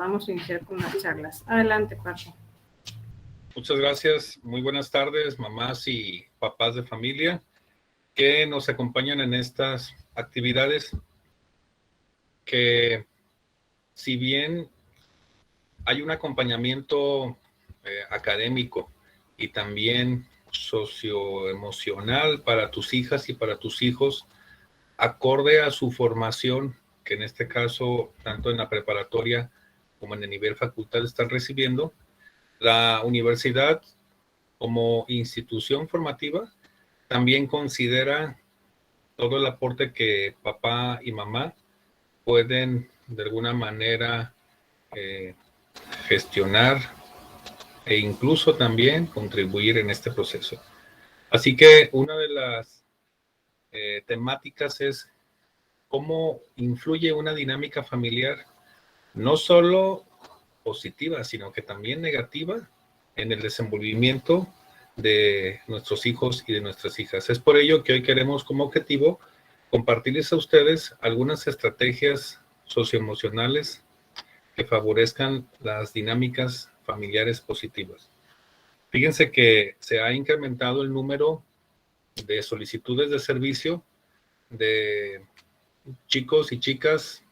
vamos a iniciar con las charlas. Adelante, Paco. Muchas gracias. Muy buenas tardes, mamás y papás de familia que nos acompañan en estas actividades que, si bien hay un acompañamiento académico y también socioemocional para tus hijas y para tus hijos, acorde a su formación, que en este caso, tanto en la preparatoria como en el nivel facultad están recibiendo, la universidad como institución formativa también considera todo el aporte que papá y mamá pueden de alguna manera gestionar e incluso también contribuir en este proceso. Así que una de las temáticas es cómo influye una dinámica familiar, no solo positiva, sino que también negativa en el desenvolvimiento de nuestros hijos y de nuestras hijas. Es por ello que hoy queremos como objetivo compartirles a ustedes algunas estrategias socioemocionales que favorezcan las dinámicas familiares positivas. Fíjense que se ha incrementado el número de solicitudes de servicio de chicos y chicas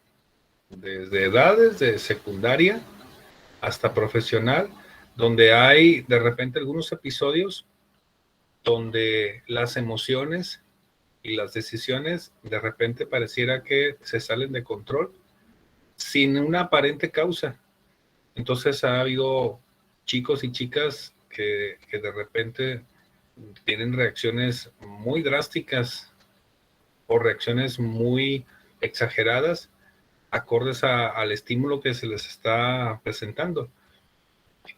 desde edades de secundaria hasta profesional, donde hay de repente algunos episodios donde las emociones y las decisiones de repente pareciera que se salen de control sin una aparente causa. Entonces ha habido chicos y chicas que de repente tienen reacciones muy drásticas o reacciones muy exageradas acordes al estímulo que se les está presentando.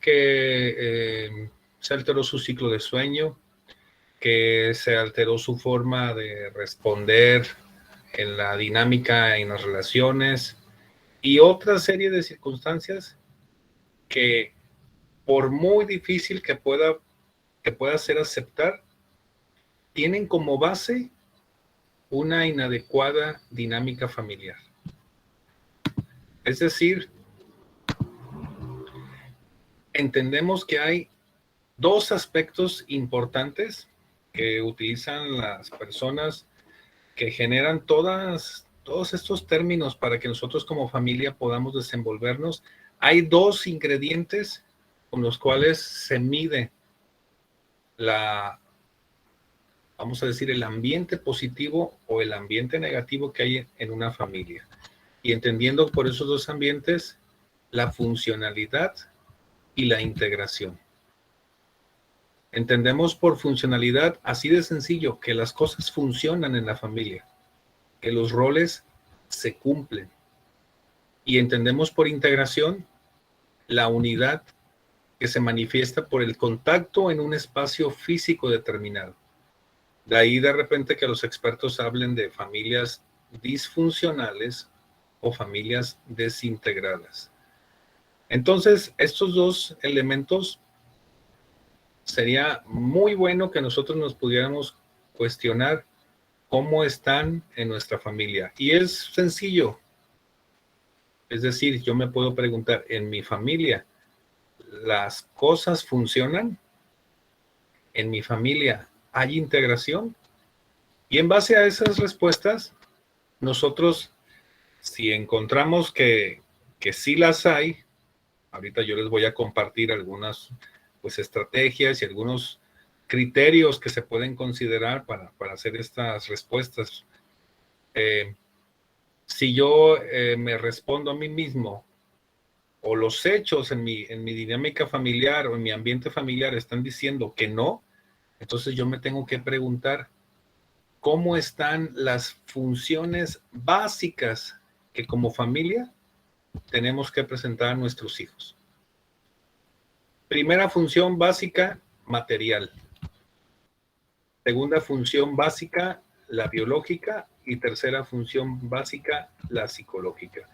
Que se alteró su ciclo de sueño, que se alteró su forma de responder en la dinámica en las relaciones y otra serie de circunstancias que por muy difícil que pueda ser aceptar, tienen como base una inadecuada dinámica familiar. Es decir, entendemos que hay dos aspectos importantes que utilizan las personas que generan todos estos términos para que nosotros como familia podamos desenvolvernos. Hay dos ingredientes con los cuales se mide vamos a decir, el ambiente positivo o el ambiente negativo que hay en una familia. Y entendiendo por esos dos ambientes la funcionalidad y la integración. Entendemos por funcionalidad, así de sencillo, que las cosas funcionan en la familia, que los roles se cumplen. Y entendemos por integración la unidad que se manifiesta por el contacto en un espacio físico determinado. De ahí de repente que los expertos hablen de familias disfuncionales o familias desintegradas. Entonces, estos dos elementos sería muy bueno que nosotros nos pudiéramos cuestionar cómo están en nuestra familia. Y es sencillo. Es decir, yo me puedo preguntar, ¿en mi familia las cosas funcionan? ¿En mi familia hay integración? Y en base a esas respuestas, nosotros, si encontramos que sí las hay, ahorita yo les voy a compartir algunas estrategias y algunos criterios que se pueden considerar para hacer estas respuestas. Si yo me respondo a mí mismo o los hechos en mi dinámica familiar o en mi ambiente familiar están diciendo que no, entonces yo me tengo que preguntar cómo están las funciones básicas que como familia tenemos que presentar a nuestros hijos. Primera función básica, material. Segunda función básica, la biológica. Y tercera función básica, la psicológica.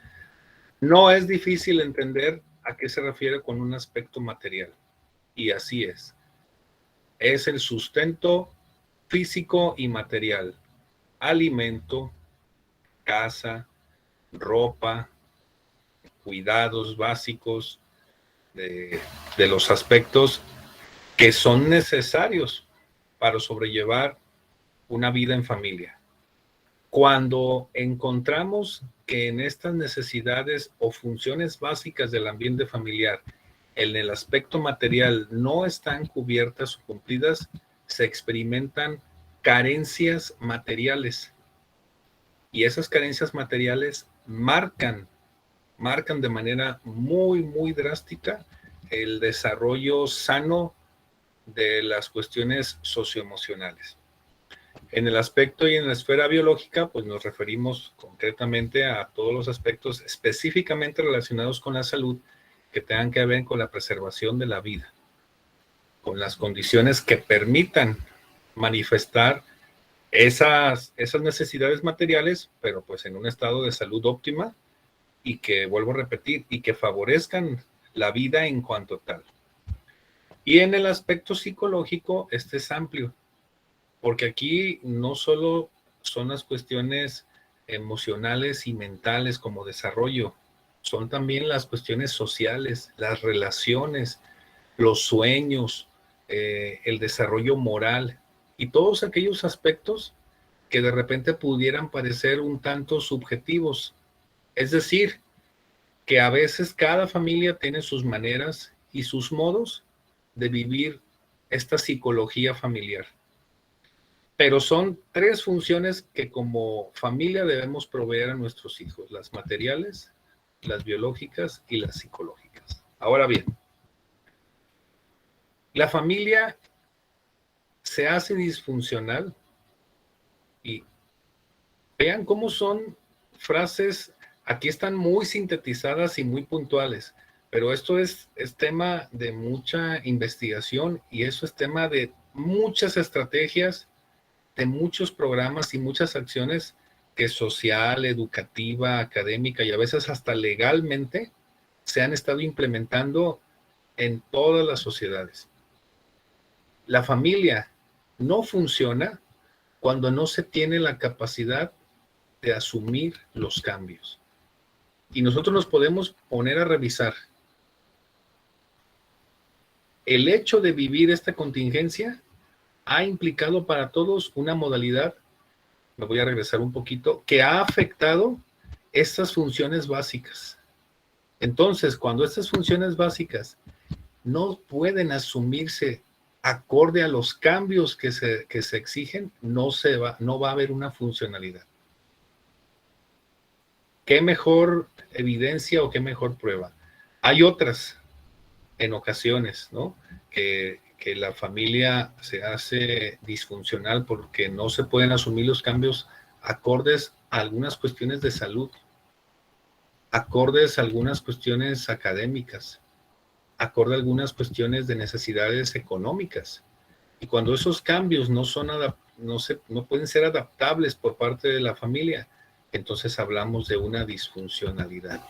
No es difícil entender a qué se refiere con un aspecto material. Y así es. Es el sustento físico y material. Alimento, casa, ropa, cuidados básicos, de los aspectos que son necesarios para sobrellevar una vida en familia. Cuando encontramos que en estas necesidades o funciones básicas del ambiente familiar, en el aspecto material, no están cubiertas o cumplidas, se experimentan carencias materiales. Y esas carencias materiales marcan de manera muy, muy drástica el desarrollo sano de las cuestiones socioemocionales. En el aspecto y en la esfera biológica, pues nos referimos concretamente a todos los aspectos específicamente relacionados con la salud que tengan que ver con la preservación de la vida, con las condiciones que permitan manifestar esas necesidades materiales, pero pues en un estado de salud óptima y que, vuelvo a repetir, y que favorezcan la vida en cuanto tal. Y en el aspecto psicológico, este es amplio, porque aquí no solo son las cuestiones emocionales y mentales como desarrollo, son también las cuestiones sociales, las relaciones, los sueños, el desarrollo moral y todos aquellos aspectos que de repente pudieran parecer un tanto subjetivos. Es decir, que a veces cada familia tiene sus maneras y sus modos de vivir esta psicología familiar. Pero son tres funciones que como familia debemos proveer a nuestros hijos: las materiales, las biológicas y las psicológicas. Ahora bien, la familia se hace disfuncional y vean cómo son frases, aquí están muy sintetizadas y muy puntuales, pero esto es tema de mucha investigación y eso es tema de muchas estrategias, de muchos programas y muchas acciones que social, educativa, académica y a veces hasta legalmente se han estado implementando en todas las sociedades. La familia no funciona cuando no se tiene la capacidad de asumir los cambios. Y nosotros nos podemos poner a revisar. El hecho de vivir esta contingencia ha implicado para todos una modalidad, me voy a regresar un poquito, que ha afectado estas funciones básicas. Entonces, cuando estas funciones básicas no pueden asumirse acorde a los cambios que se exigen, no va a haber una funcionalidad. ¿Qué mejor evidencia o qué mejor prueba? Hay otras en ocasiones, ¿no? Que la familia se hace disfuncional porque no se pueden asumir los cambios acordes a algunas cuestiones de salud, acordes a algunas cuestiones académicas, acorde a algunas cuestiones de necesidades económicas. Y cuando esos cambios no pueden ser adaptables por parte de la familia, entonces hablamos de una disfuncionalidad.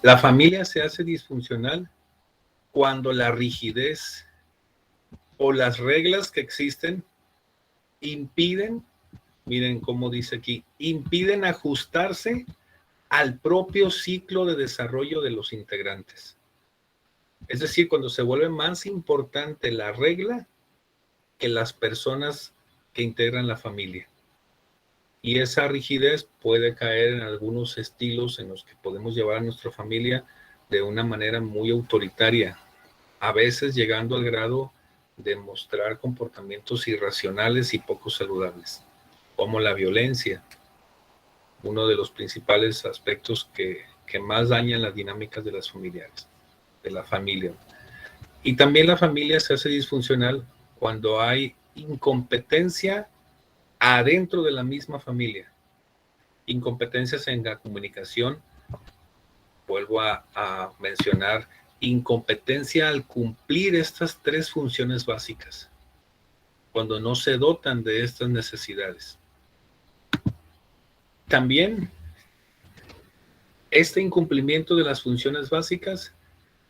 La familia se hace disfuncional cuando la rigidez o las reglas que existen impiden, miren cómo dice aquí, impiden ajustarse al propio ciclo de desarrollo de los integrantes. Es decir, cuando se vuelve más importante la regla que las personas que integran la familia. Y esa rigidez puede caer en algunos estilos en los que podemos llevar a nuestra familia de una manera muy autoritaria, a veces llegando al grado de mostrar comportamientos irracionales y poco saludables, como la violencia, uno de los principales aspectos que más dañan las dinámicas de las familiares, de la familia. Y también la familia se hace disfuncional cuando hay incompetencia adentro de la misma familia. Incompetencias en la comunicación, vuelvo a mencionar, incompetencia al cumplir estas tres funciones básicas, cuando no se dotan de estas necesidades. También este incumplimiento de las funciones básicas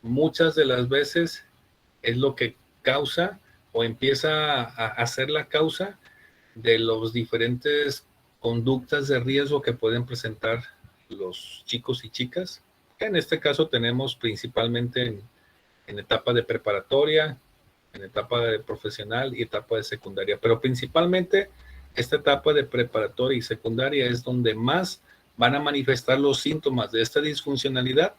muchas de las veces es lo que causa o empieza a ser la causa de los diferentes conductas de riesgo que pueden presentar los chicos y chicas, que en este caso tenemos principalmente en etapa de preparatoria, en etapa de profesional y etapa de secundaria, pero principalmente esta etapa de preparatoria y secundaria es donde más van a manifestar los síntomas de esta disfuncionalidad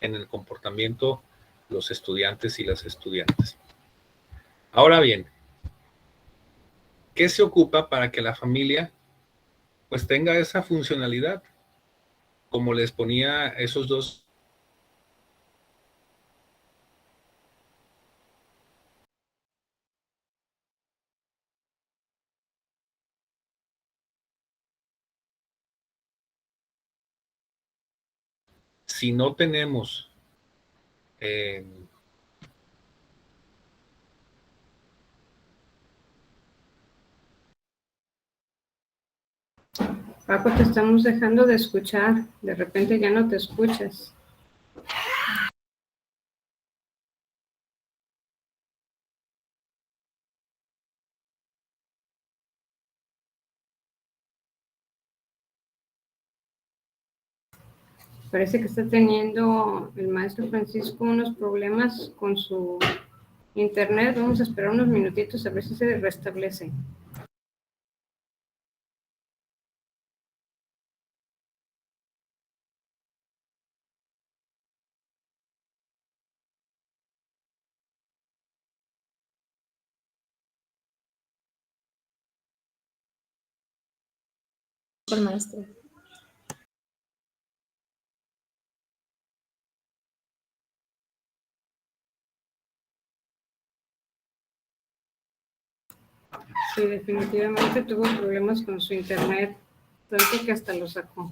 en el comportamiento los estudiantes y las estudiantes. Ahora bien, ¿qué se ocupa para que la familia pues tenga esa funcionalidad? Como les ponía esos dos. Si no tenemos Paco, te estamos dejando de escuchar. De repente ya no te escuchas. Parece que está teniendo el maestro Francisco unos problemas con su internet. Vamos a esperar unos minutitos a ver si se restablece. Por maestro. Sí, definitivamente tuvo problemas con su internet, tanto que hasta lo sacó.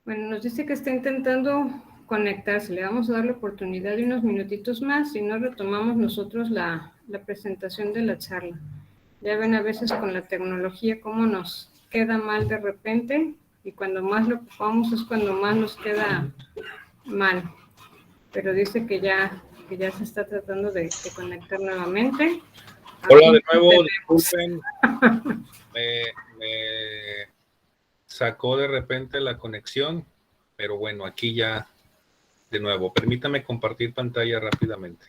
Bueno, nos dice que está intentando conectarse. Le vamos a dar la oportunidad de unos minutitos más y no retomamos nosotros la presentación de la charla. Ya ven a veces con la tecnología cómo nos queda mal de repente y cuando más lo ocupamos es cuando más nos queda mal. Pero dice que ya se está tratando de conectar nuevamente. Hola de nuevo, disculpen, me sacó de repente la conexión, pero bueno, aquí ya de nuevo. Permítame compartir pantalla rápidamente.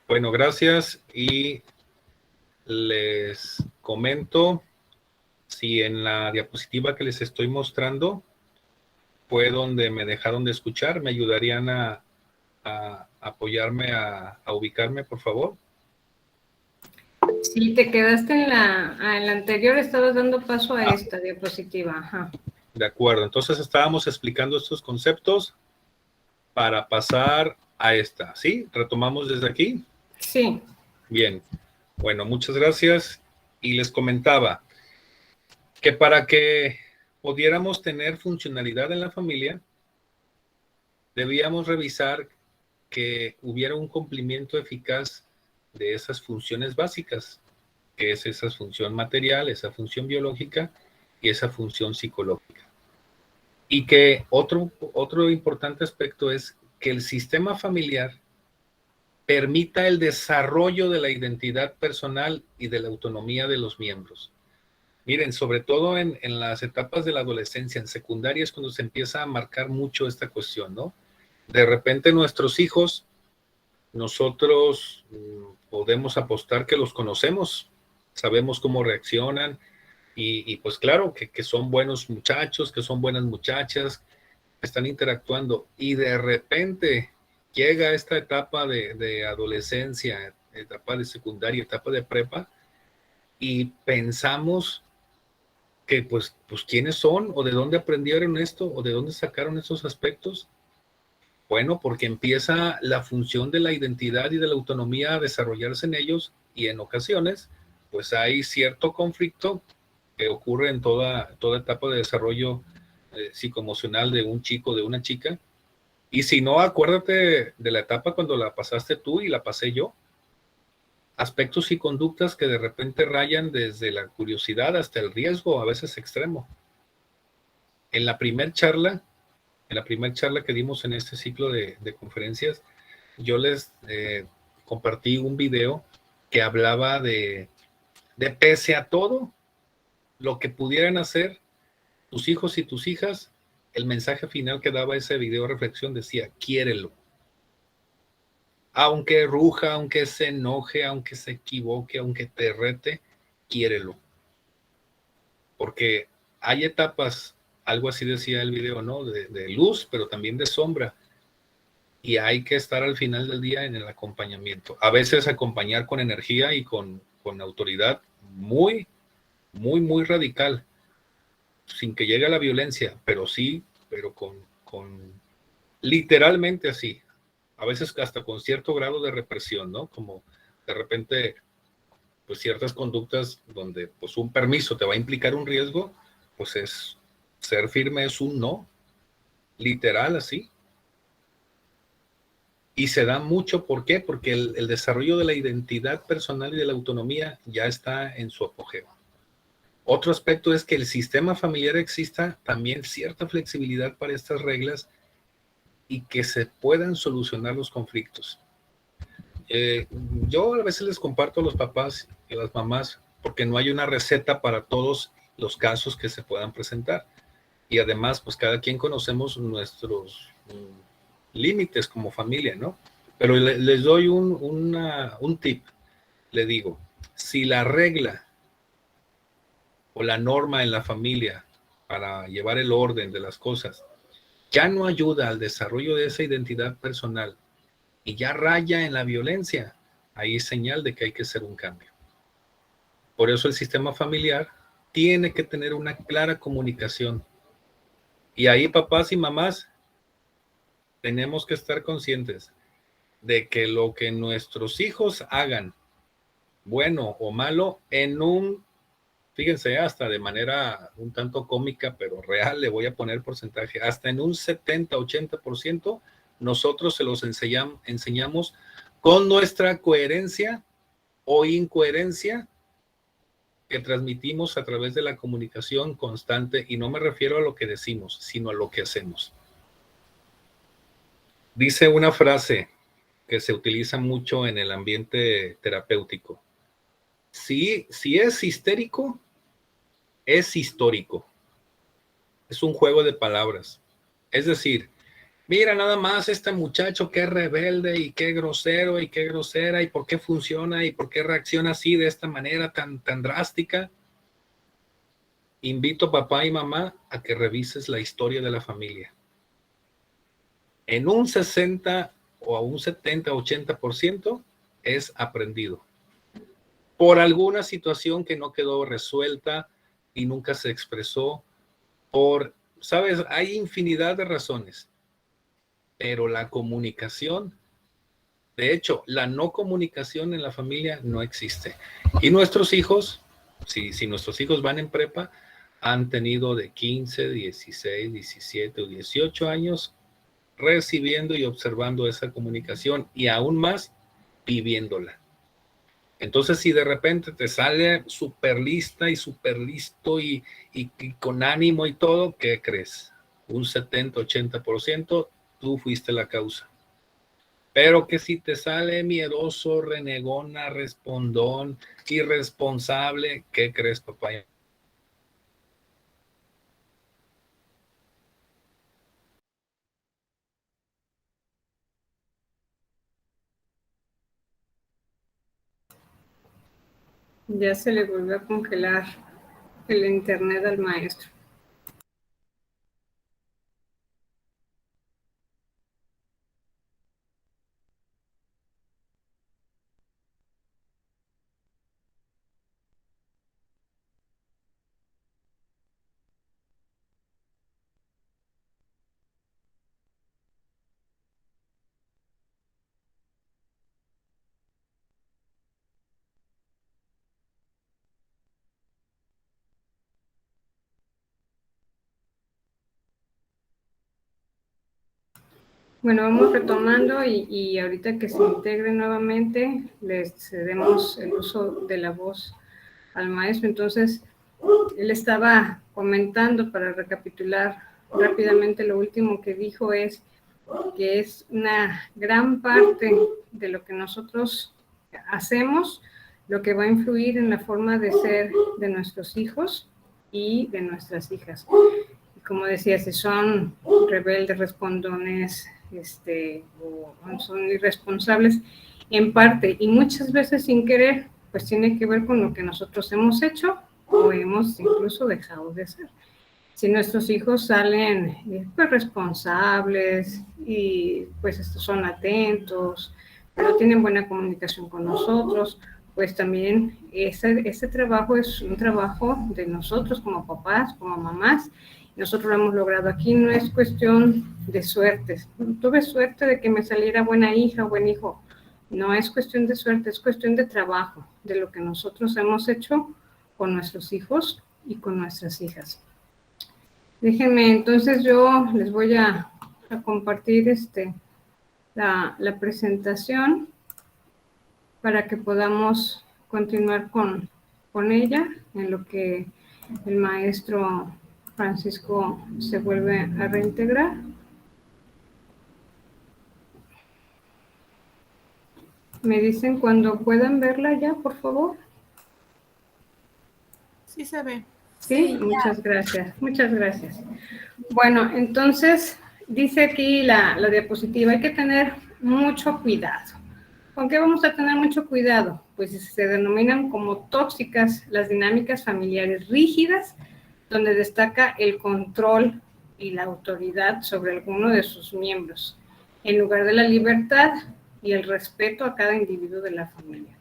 Bueno, gracias y les comento si en la diapositiva que les estoy mostrando fue donde me dejaron de escuchar. ¿Me ayudarían a apoyarme a ubicarme, por favor? Sí, te quedaste en la anterior, estabas dando paso a esta diapositiva. Ajá. De acuerdo, entonces estábamos explicando estos conceptos para pasar a esta, ¿sí? ¿Retomamos desde aquí? Sí. Bien, bueno, muchas gracias. Y les comentaba que para que pudiéramos tener funcionalidad en la familia, debíamos revisar que hubiera un cumplimiento eficaz de esas funciones básicas, que es esa función material, esa función biológica y esa función psicológica. Y que otro importante aspecto es que el sistema familiar permita el desarrollo de la identidad personal y de la autonomía de los miembros. Miren, sobre todo en las etapas de la adolescencia, en secundaria es cuando se empieza a marcar mucho esta cuestión, ¿no? De repente nuestros hijos, nosotros podemos apostar que los conocemos, sabemos cómo reaccionan y pues claro que son buenos muchachos, que son buenas muchachas, que están interactuando y de repente llega esta etapa de adolescencia, etapa de secundaria, etapa de prepa y pensamos que pues quiénes son o de dónde aprendieron esto o de dónde sacaron esos aspectos. Bueno, porque empieza la función de la identidad y de la autonomía a desarrollarse en ellos y en ocasiones, pues hay cierto conflicto que ocurre en toda etapa de desarrollo psicoemocional de un chico, de una chica. Y si no, acuérdate de la etapa cuando la pasaste tú y la pasé yo. Aspectos y conductas que de repente rayan desde la curiosidad hasta el riesgo, a veces extremo. En la primer charla que dimos en este ciclo de conferencias, yo les compartí un video que hablaba de pese a todo lo que pudieran hacer tus hijos y tus hijas, el mensaje final que daba ese video reflexión decía, quiérelo. Aunque ruja, aunque se enoje, aunque se equivoque, aunque te rete, quiérelo. Porque hay etapas, algo así decía el video, ¿no? De luz, pero también de sombra. Y hay que estar al final del día en el acompañamiento. A veces acompañar con energía y con autoridad muy, muy, muy radical, sin que llegue a la violencia, pero sí, pero con literalmente así. A veces hasta con cierto grado de represión, ¿no? Como de repente, pues ciertas conductas donde pues un permiso te va a implicar un riesgo, pues es ser firme, es un no, literal así. Y se da mucho, ¿por qué? Porque el desarrollo de la identidad personal y de la autonomía ya está en su apogeo. Otro aspecto es que el sistema familiar exista también cierta flexibilidad para estas reglas y que se puedan solucionar los conflictos. Yo a veces les comparto a los papás y a las mamás porque no hay una receta para todos los casos que se puedan presentar. Y además, pues cada quien conocemos nuestros límites como familia, ¿no? Pero les doy un tip. Le digo, si la regla o la norma en la familia para llevar el orden de las cosas ya no ayuda al desarrollo de esa identidad personal y ya raya en la violencia, ahí es señal de que hay que hacer un cambio. Por eso el sistema familiar tiene que tener una clara comunicación. Y ahí papás y mamás tenemos que estar conscientes de que lo que nuestros hijos hagan, bueno o malo, fíjense, hasta de manera un tanto cómica, pero real, le voy a poner porcentaje, hasta en un 70-80%, nosotros se los enseñamos con nuestra coherencia o incoherencia que transmitimos a través de la comunicación constante, y no me refiero a lo que decimos, sino a lo que hacemos. Dice una frase que se utiliza mucho en el ambiente terapéutico. Si es histérico, es histórico. Es un juego de palabras. Es decir, mira nada más este muchacho qué rebelde y qué grosero y qué grosera y por qué funciona y por qué reacciona así de esta manera tan drástica. Invito a papá y mamá a que revises la historia de la familia. en un 60 o a un 70, 80% es aprendido por alguna situación que no quedó resuelta y nunca se expresó ¿sabes? Hay infinidad de razones, pero la comunicación, de hecho, la no comunicación en la familia no existe. Y nuestros hijos, si nuestros hijos van en prepa, han tenido de 15, 16, 17 o 18 años recibiendo y observando esa comunicación y aún más viviéndola. Entonces, si de repente te sale súper lista y súper listo y con ánimo y todo, ¿qué crees? Un 70, 80%, tú fuiste la causa. Pero que si te sale miedoso, renegona, respondón, irresponsable, ¿qué crees, papá? Ya se le volvió a congelar el internet al maestro. Bueno, vamos retomando y ahorita que se integre nuevamente, les cedemos el uso de la voz al maestro. Entonces, él estaba comentando, para recapitular rápidamente, lo último que dijo es que es una gran parte de lo que nosotros hacemos, lo que va a influir en la forma de ser de nuestros hijos y de nuestras hijas. Y como decía, si son rebeldes, respondones, o son irresponsables, en parte y muchas veces sin querer, pues tiene que ver con lo que nosotros hemos hecho o hemos incluso dejado de hacer. Si nuestros hijos salen pues responsables y pues son atentos, pero tienen buena comunicación con nosotros, pues también ese trabajo es un trabajo de nosotros como papás, como mamás. Nosotros lo hemos logrado aquí, no es cuestión de suerte. Tuve suerte de que me saliera buena hija o buen hijo. No es cuestión de suerte, es cuestión de trabajo, de lo que nosotros hemos hecho con nuestros hijos y con nuestras hijas. Déjenme, entonces yo les voy a compartir la presentación para que podamos continuar con ella, en lo que el maestro Francisco se vuelve a reintegrar. Me dicen cuando puedan verla ya, por favor. Sí se ve. Sí, muchas gracias, muchas gracias. Bueno, entonces dice aquí la diapositiva, hay que tener mucho cuidado. ¿Con qué vamos a tener mucho cuidado? Pues se denominan como tóxicas las dinámicas familiares rígidas, donde destaca el control y la autoridad sobre alguno de sus miembros, en lugar de la libertad y el respeto a cada individuo de la familia.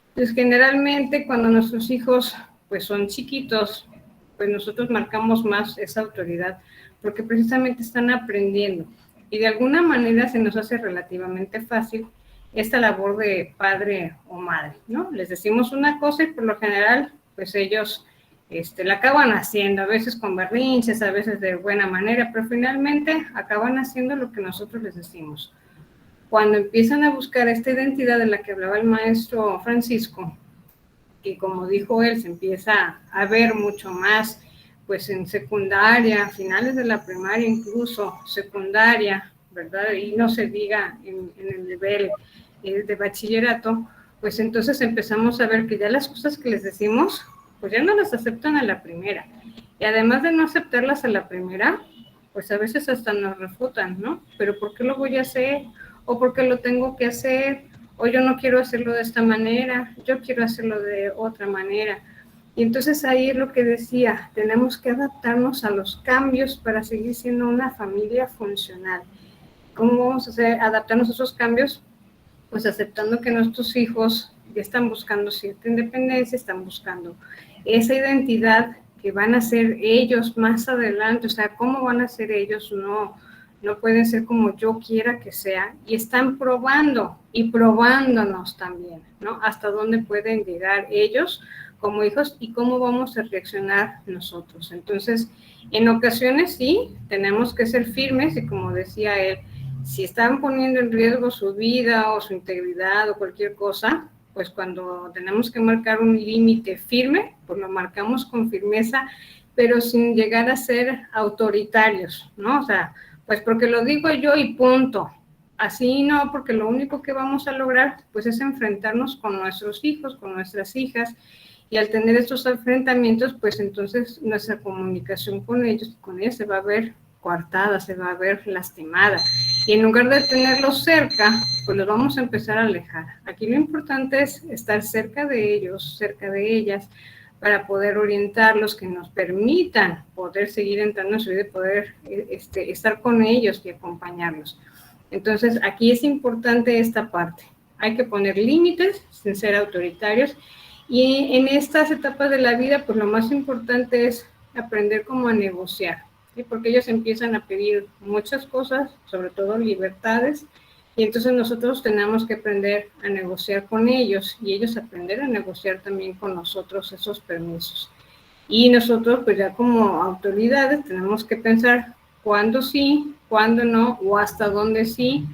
Entonces, generalmente cuando nuestros hijos pues son chiquitos, pues nosotros marcamos más esa autoridad, porque precisamente están aprendiendo y de alguna manera se nos hace relativamente fácil esta labor de padre o madre, ¿no? Les decimos una cosa y por lo general, pues ellos la acaban haciendo, a veces con berrinches, a veces de buena manera, pero finalmente acaban haciendo lo que nosotros les decimos. Cuando empiezan a buscar esta identidad de la que hablaba el maestro Francisco, que como dijo él, se empieza a ver mucho más, pues en secundaria, finales de la primaria, incluso secundaria, ¿verdad? Y no se diga en el nivel de bachillerato, pues entonces empezamos a ver que ya las cosas que les decimos, pues ya no las aceptan a la primera. Y además de no aceptarlas a la primera, pues a veces hasta nos refutan, ¿no? Pero ¿por qué lo voy a hacer? ¿O por qué lo tengo que hacer? O yo no quiero hacerlo de esta manera, yo quiero hacerlo de otra manera. Y entonces ahí es lo que decía, tenemos que adaptarnos a los cambios para seguir siendo una familia funcional. ¿Cómo vamos a adaptarnos a esos cambios? Pues aceptando que nuestros hijos ya están buscando cierta independencia, están buscando esa identidad que van a ser ellos más adelante, o sea, cómo van a ser ellos, no pueden ser como yo quiera que sea, y están probando y probándonos también, ¿no? Hasta dónde pueden llegar ellos como hijos y cómo vamos a reaccionar nosotros. Entonces, en ocasiones sí, tenemos que ser firmes y como decía él, si están poniendo en riesgo su vida o su integridad o cualquier cosa, pues cuando tenemos que marcar un límite firme, pues lo marcamos con firmeza, pero sin llegar a ser autoritarios, ¿no? O sea, pues porque lo digo yo y punto. Así no, porque lo único que vamos a lograr, pues es enfrentarnos con nuestros hijos, con nuestras hijas, y al tener estos enfrentamientos, pues entonces nuestra comunicación con ellos se va a ver coartada, se va a ver lastimada. Y en lugar de tenerlos cerca, pues los vamos a empezar a alejar. Aquí lo importante es estar cerca de ellos, cerca de ellas, para poder orientarlos, que nos permitan poder seguir entrando en su vida y poder estar con ellos y acompañarlos. Entonces, aquí es importante esta parte. Hay que poner límites sin ser autoritarios. Y en estas etapas de la vida, pues lo más importante es aprender cómo a negociar, ¿sí? Porque ellos empiezan a pedir muchas cosas, sobre todo libertades, y entonces nosotros tenemos que aprender a negociar con ellos y ellos aprender a negociar también con nosotros esos permisos. Y nosotros, pues ya como autoridades, tenemos que pensar cuándo sí, cuándo no, o hasta dónde sí,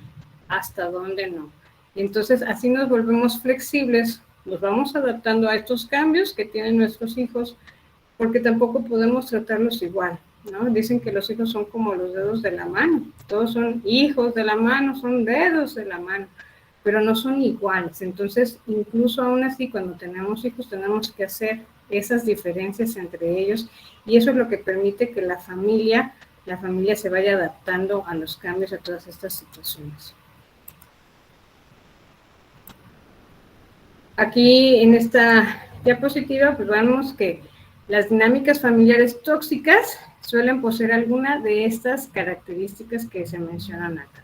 hasta dónde no. Y entonces así nos volvemos flexibles, nos vamos adaptando a estos cambios que tienen nuestros hijos, porque tampoco podemos tratarlos igual, ¿no? Dicen que los hijos son como los dedos de la mano, todos son hijos de la mano, son dedos de la mano, pero no son iguales. Entonces, incluso aún así, cuando tenemos hijos, tenemos que hacer esas diferencias entre ellos, y eso es lo que permite que la familia se vaya adaptando a los cambios, a todas estas situaciones. Aquí en esta diapositiva, pues vemos que las dinámicas familiares tóxicas suelen poseer alguna de estas características que se mencionan acá.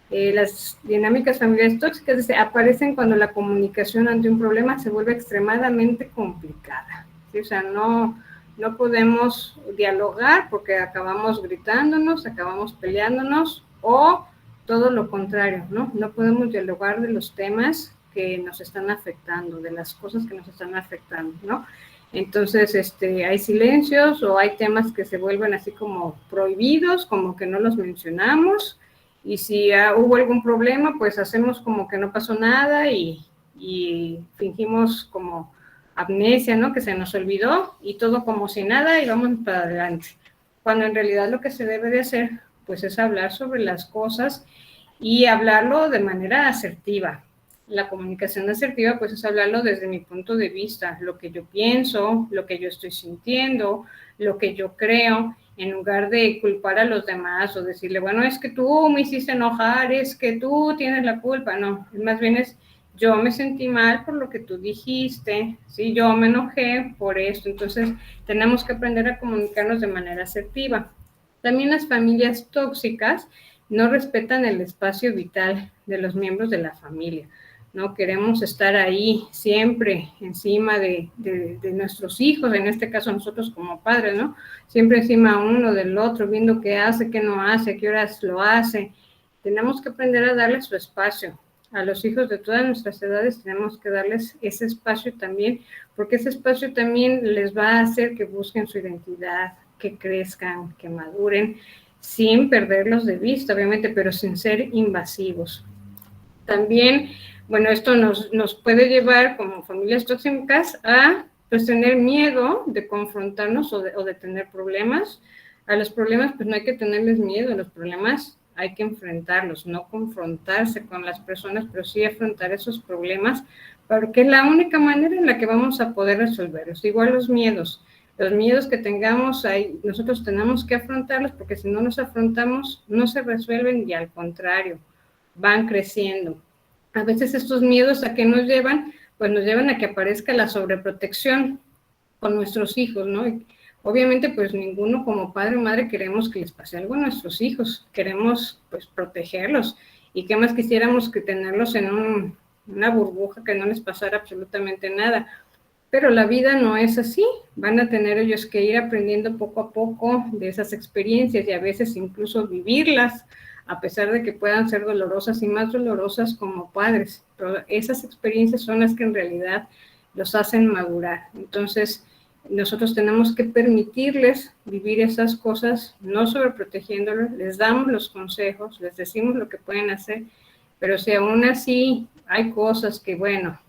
Las dinámicas familiares tóxicas aparecen cuando la comunicación ante un problema se vuelve extremadamente complicada, ¿sí? O sea, no podemos dialogar porque acabamos gritándonos, acabamos peleándonos, o todo lo contrario, ¿no? No podemos dialogar de los temas que nos están afectando, de las cosas que nos están afectando, ¿no? Entonces, hay silencios o hay temas que se vuelven así como prohibidos, como que no los mencionamos, y si hubo algún problema, pues hacemos como que no pasó nada y fingimos como amnesia, ¿no? Que se nos olvidó y todo como si nada y vamos para adelante. Cuando en realidad lo que se debe de hacer, pues es hablar sobre las cosas y hablarlo de manera asertiva. La comunicación asertiva, pues es hablarlo desde mi punto de vista, lo que yo pienso, lo que yo estoy sintiendo, lo que yo creo, en lugar de culpar a los demás o decirle, bueno, es que tú me hiciste enojar, es que tú tienes la culpa. No, más bien es, yo me sentí mal por lo que tú dijiste, ¿sí? Yo me enojé por esto. Entonces, tenemos que aprender a comunicarnos de manera asertiva. También las familias tóxicas no respetan el espacio vital de los miembros de la familia. No queremos estar ahí siempre encima de nuestros hijos, en este caso nosotros como padres, ¿no? Siempre encima uno del otro, viendo qué hace, qué no hace, a qué horas lo hace. Tenemos que aprender a darle su espacio. A los hijos de todas nuestras edades tenemos que darles ese espacio también, porque ese espacio también les va a hacer que busquen su identidad, que crezcan, que maduren, sin perderlos de vista, obviamente, pero sin ser invasivos. También, bueno, esto nos puede llevar como familias tóxicas a pues tener miedo de confrontarnos o de tener problemas. A los problemas pues no hay que tenerles miedo, a los problemas hay que enfrentarlos, no confrontarse con las personas, pero sí afrontar esos problemas, porque es la única manera en la que vamos a poder resolverlos. Igual los miedos que tengamos ahí, nosotros tenemos que afrontarlos, porque si no los afrontamos, no se resuelven y al contrario, van creciendo. A veces estos miedos ¿a qué nos llevan? Pues nos llevan a que aparezca la sobreprotección con nuestros hijos, ¿no? Obviamente, pues ninguno como padre o madre queremos que les pase algo a nuestros hijos, queremos pues protegerlos, y qué más quisiéramos que tenerlos en una burbuja que no les pasara absolutamente nada. Pero la vida no es así, van a tener ellos que ir aprendiendo poco a poco de esas experiencias y a veces incluso vivirlas, a pesar de que puedan ser dolorosas y más dolorosas como padres. Pero esas experiencias son las que en realidad los hacen madurar. Entonces, nosotros tenemos que permitirles vivir esas cosas, no sobreprotegiéndolos, les damos los consejos, les decimos lo que pueden hacer, pero si aún así hay cosas que, bueno,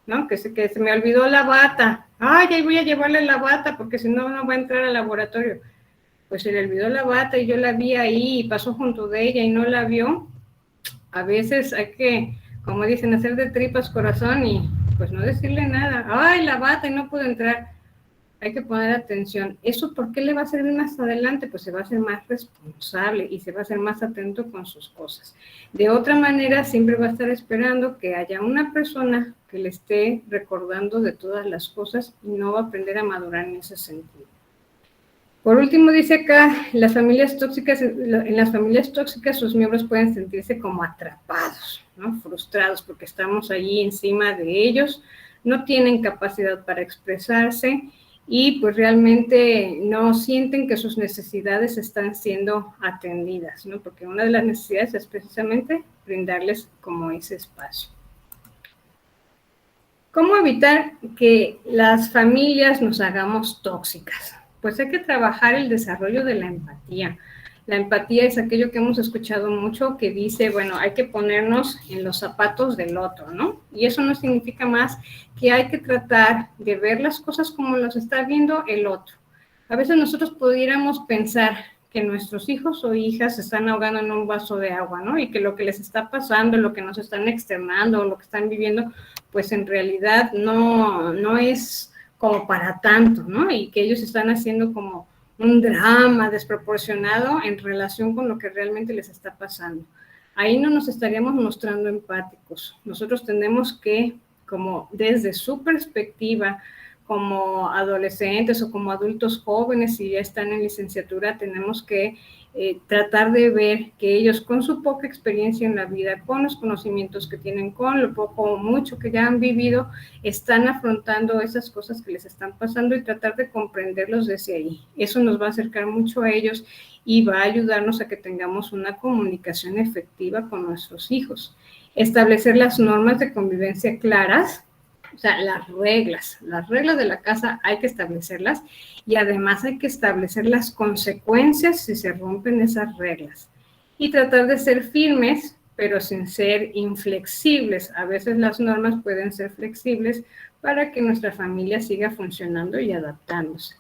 ¿no? Que se me olvidó la bata. Ay, ahí voy a llevarle la bata porque si no, no va a entrar al laboratorio. Pues se le olvidó la bata y yo la vi ahí y pasó junto de ella y no la vio. A veces hay que, como dicen, hacer de tripas corazón y pues no decirle nada. Ay, la bata y no pudo entrar. Hay que poner atención. ¿Eso por qué le va a servir más adelante? Pues se va a ser más responsable y se va a ser más atento con sus cosas. De otra manera, siempre va a estar esperando que haya una persona que le esté recordando de todas las cosas y no va a aprender a madurar en ese sentido. Por último, dice acá, en las familias tóxicas sus miembros pueden sentirse como atrapados, ¿no? Frustrados porque estamos allí encima de ellos, no tienen capacidad para expresarse y pues realmente no sienten que sus necesidades están siendo atendidas, ¿no? Porque una de las necesidades es precisamente brindarles como ese espacio. ¿Cómo evitar que las familias nos hagamos tóxicas? Pues hay que trabajar el desarrollo de la empatía. La empatía es aquello que hemos escuchado mucho que dice, bueno, hay que ponernos en los zapatos del otro, ¿no? Y eso no significa más que hay que tratar de ver las cosas como las está viendo el otro. A veces nosotros pudiéramos pensar que nuestros hijos o hijas se están ahogando en un vaso de agua, ¿no? Y que lo que les está pasando, lo que nos están externando, lo que están viviendo, pues en realidad no es como para tanto, ¿no? Y que ellos están haciendo como un drama desproporcionado en relación con lo que realmente les está pasando. Ahí no nos estaríamos mostrando empáticos. Nosotros tenemos que, como desde su perspectiva, como adolescentes o como adultos jóvenes, si ya están en licenciatura, tenemos que tratar de ver que ellos con su poca experiencia en la vida, con los conocimientos que tienen, con lo poco o mucho que ya han vivido, están afrontando esas cosas que les están pasando y tratar de comprenderlos desde ahí. Eso nos va a acercar mucho a ellos y va a ayudarnos a que tengamos una comunicación efectiva con nuestros hijos. Establecer las normas de convivencia claras, o sea, las reglas de la casa hay que establecerlas y además hay que establecer las consecuencias si se rompen esas reglas. Y tratar de ser firmes, pero sin ser inflexibles. A veces las normas pueden ser flexibles para que nuestra familia siga funcionando y adaptándose.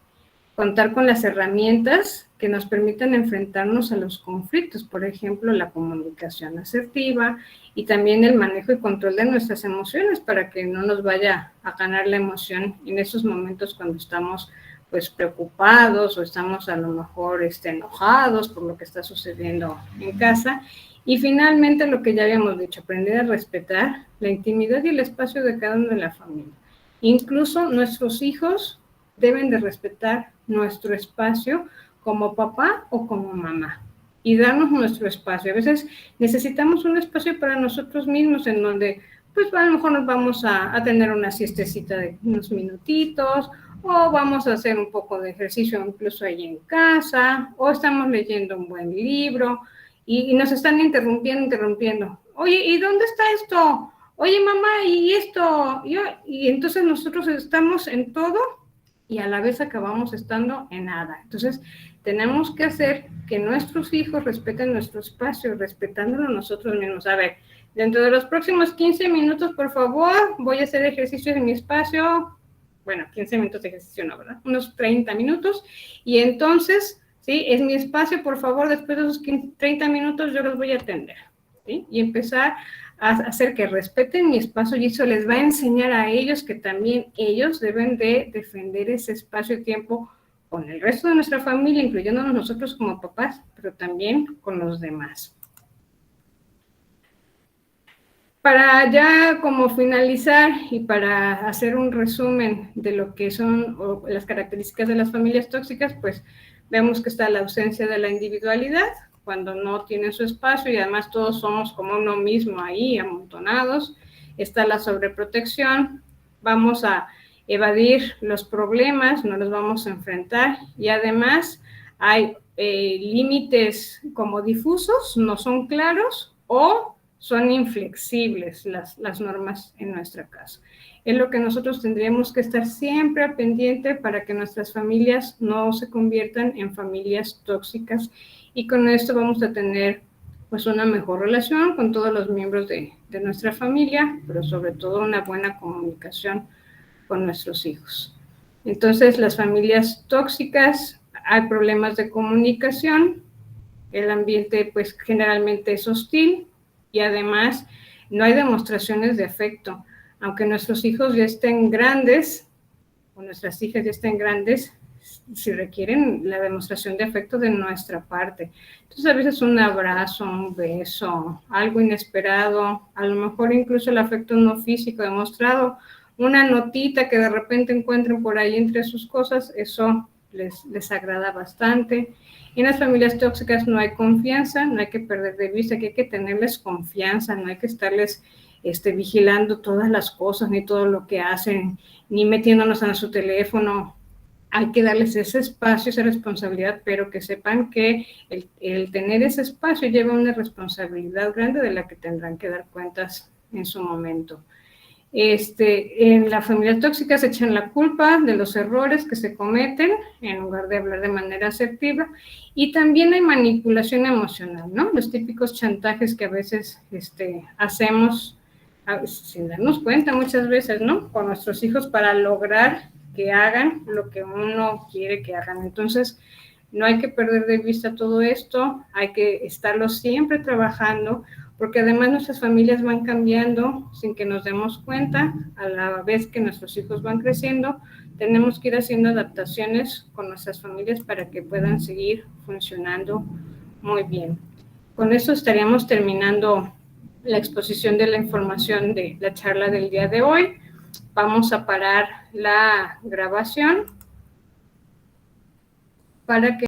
Contar con las herramientas que nos permitan enfrentarnos a los conflictos, por ejemplo, la comunicación asertiva y también el manejo y control de nuestras emociones para que no nos vaya a ganar la emoción en esos momentos cuando estamos pues preocupados o estamos a lo mejor enojados por lo que está sucediendo en casa. Y finalmente lo que ya habíamos dicho, aprender a respetar la intimidad y el espacio de cada uno de la familia. Incluso nuestros hijos deben de respetar nuestro espacio como papá o como mamá y darnos nuestro espacio. A veces necesitamos un espacio para nosotros mismos en donde pues a lo mejor nos vamos a tener una siestecita de unos minutitos o vamos a hacer un poco de ejercicio incluso ahí en casa o estamos leyendo un buen libro y nos están interrumpiendo. Oye, ¿y dónde está esto? Oye, mamá, ¿y esto? Y entonces nosotros estamos en todo y a la vez acabamos estando en nada. Entonces, tenemos que hacer que nuestros hijos respeten nuestro espacio, respetándolo nosotros mismos. A ver, dentro de los próximos 15 minutos, por favor, voy a hacer ejercicios en mi espacio. Bueno, 15 minutos de ejercicio no, ¿verdad? Unos 30 minutos. Y entonces, ¿sí? Es mi espacio, por favor, después de esos 30 minutos yo los voy a atender, ¿sí? Y empezar a hacer que respeten mi espacio y eso les va a enseñar a ellos que también ellos deben de defender ese espacio y tiempo con el resto de nuestra familia, incluyéndonos nosotros como papás, pero también con los demás. Para ya como finalizar y para hacer un resumen de lo que son las características de las familias tóxicas, pues vemos que está la ausencia de la individualidad, cuando no tienen su espacio y además todos somos como uno mismo ahí, amontonados. Está la sobreprotección, vamos a evadir los problemas, no los vamos a enfrentar y además hay límites como difusos, no son claros o son inflexibles las normas en nuestra casa. Es lo que nosotros tendríamos que estar siempre al pendiente para que nuestras familias no se conviertan en familias tóxicas y con esto vamos a tener pues una mejor relación con todos los miembros de nuestra familia, pero sobre todo una buena comunicación con nuestros hijos. Entonces, las familias tóxicas, hay problemas de comunicación, el ambiente pues generalmente es hostil y además no hay demostraciones de afecto. Aunque nuestros hijos ya estén grandes o nuestras hijas ya estén grandes, si requieren la demostración de afecto de nuestra parte. Entonces a veces un abrazo, un beso, algo inesperado, a lo mejor incluso el afecto no físico demostrado, una notita que de repente encuentren por ahí entre sus cosas, eso les agrada bastante. Y en las familias tóxicas no hay confianza, no hay que perder de vista que hay que tenerles confianza, no hay que estarles vigilando todas las cosas, ni todo lo que hacen, ni metiéndonos en su teléfono. Hay que darles ese espacio, esa responsabilidad, pero que sepan que el tener ese espacio lleva una responsabilidad grande de la que tendrán que dar cuentas en su momento. En la familia tóxica se echan la culpa de los errores que se cometen en lugar de hablar de manera asertiva y también hay manipulación emocional, ¿no? Los típicos chantajes que a veces hacemos sin darnos cuenta muchas veces, ¿no? Con nuestros hijos para lograr que hagan lo que uno quiere que hagan. Entonces, no hay que perder de vista todo esto, hay que estarlo siempre trabajando, porque además nuestras familias van cambiando sin que nos demos cuenta, a la vez que nuestros hijos van creciendo, tenemos que ir haciendo adaptaciones con nuestras familias para que puedan seguir funcionando muy bien. Con eso estaríamos terminando la exposición de la información de la charla del día de hoy. Vamos a parar la grabación para que